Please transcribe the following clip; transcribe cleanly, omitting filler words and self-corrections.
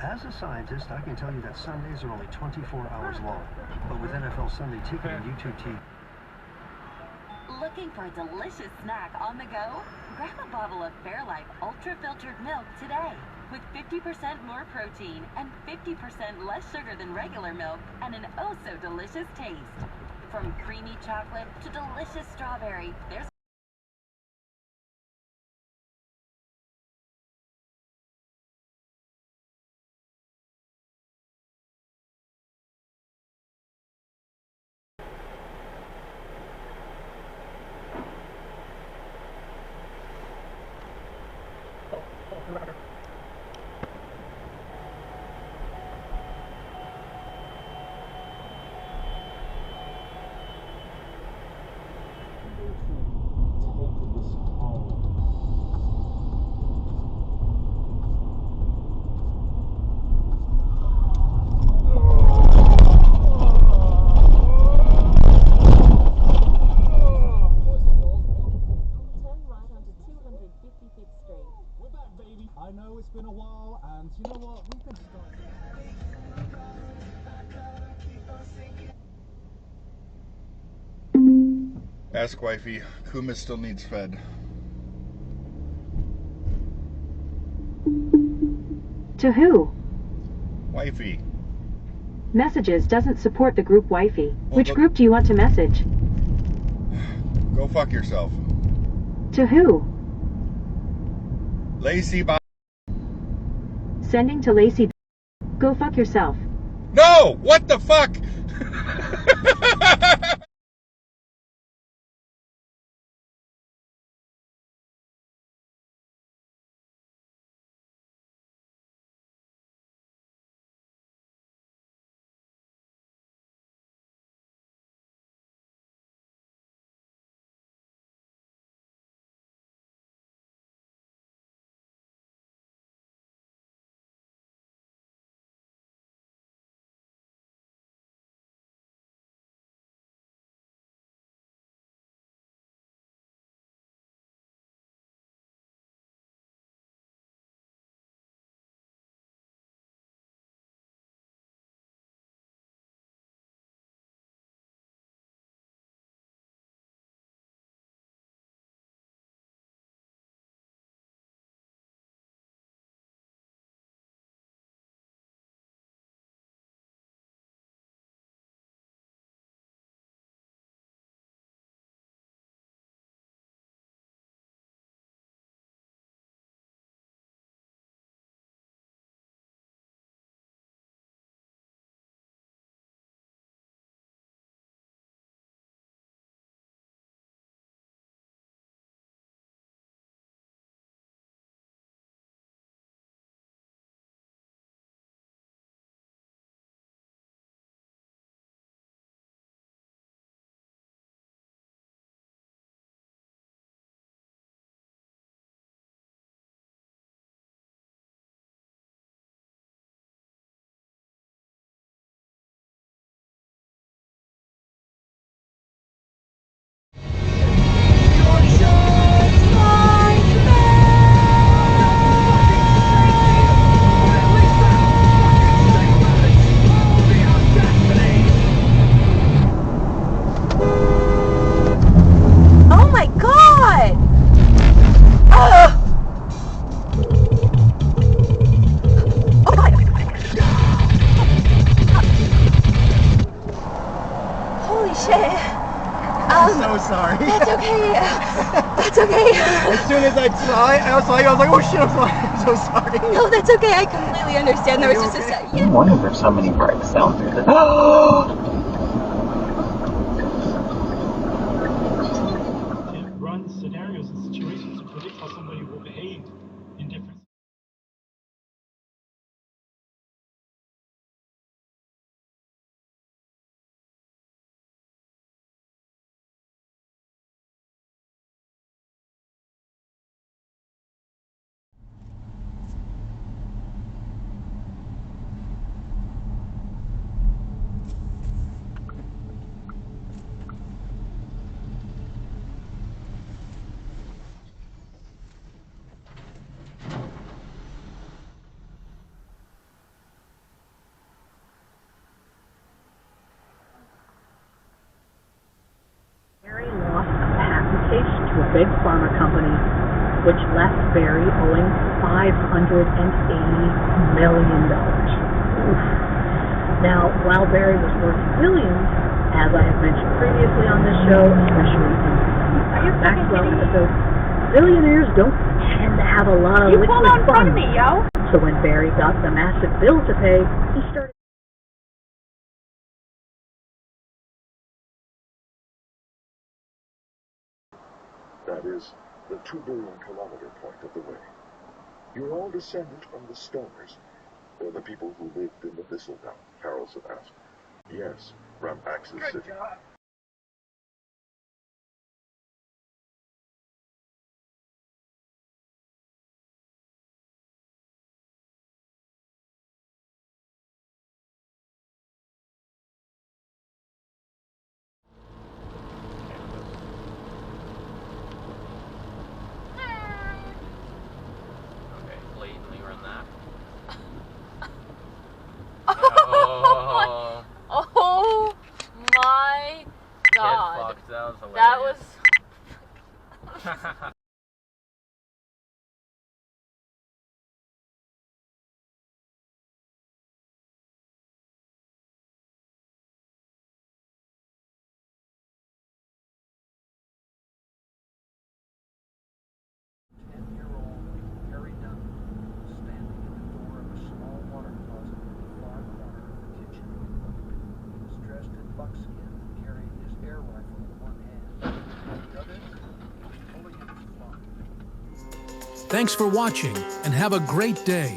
As a scientist, I can tell you that Sundays are only 24 hours long. But with NFL Sunday Ticket and YouTube TV... Looking for a delicious snack on the go? Grab a bottle of Fairlife ultra-filtered milk today. With 50% more protein and 50% less sugar than regular milk and an oh-so-delicious taste. From creamy chocolate to delicious strawberry, there's I know it's been a while, and you know what? We can start. Ask wifey, Kuma still needs fed. To who? Wifey. Messages doesn't support the group wifey. Well, Which group do you want to message? Go fuck yourself. To who? Lacey, bye. Sending to Lacey. Go fuck yourself. No! What the fuck? Sorry. That's okay. That's okay. As soon as I saw it, I was like, oh shit, I'm so sorry. No, that's okay. I completely understand. There was just a second. I'm wondering if there's so many bright sounds here. It runs scenarios and situations to predict how somebody will behave in different. which left Barry owing $580 million. Oof. Now, while Barry was worth billions, as I have mentioned previously on this show, especially in Maxwell episodes, billionaires don't tend to have a lot of liquid funds. So when Barry got the massive bill to pay, he started. That is the 2 billion kilometer point of the way. You're all descended from the Stoners, or the people who lived in the Thistledown, Harrelson asked. Yes, from Axis City. Oh my god. That was Thanks for watching and have a great day.